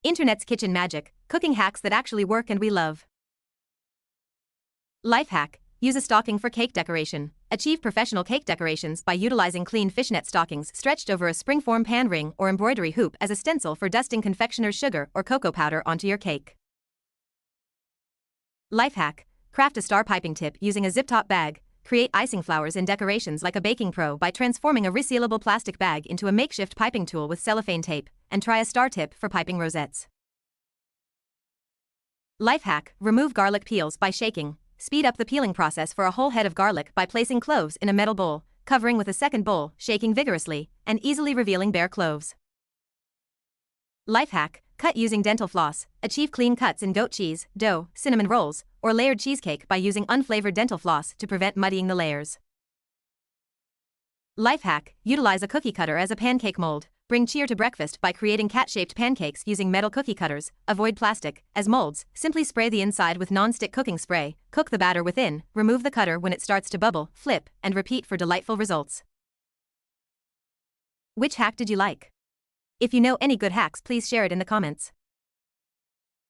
Internet's kitchen magic, cooking hacks that actually work and we love. Life hack: use a stocking for cake decoration. Achieve professional cake decorations by utilizing clean fishnet stockings stretched over a springform pan ring or embroidery hoop as a stencil for dusting confectioner's sugar or cocoa powder onto your cake. Life hack: craft a star piping tip using a zip-top bag. Create icing flowers and decorations like a baking pro by transforming a resealable plastic bag into a makeshift piping tool with cellophane tape, and try a star tip for piping rosettes. Life hack: remove garlic peels by shaking. Speed up the peeling process for a whole head of garlic by placing cloves in a metal bowl, covering with a second bowl, shaking vigorously, and easily revealing bare cloves. Life hack: cut using dental floss. Achieve clean cuts in goat cheese, dough, cinnamon rolls, or layered cheesecake by using unflavored dental floss to prevent muddying the layers. Life hack: utilize a cookie cutter as a pancake mold. Bring cheer to breakfast by creating cat-shaped pancakes using metal cookie cutters. Avoid plastic as molds. Simply spray the inside with non-stick cooking spray. Cook the batter within. Remove the cutter when it starts to bubble, flip, and repeat for delightful results. Which hack did you like? If you know any good hacks, please share it in the comments.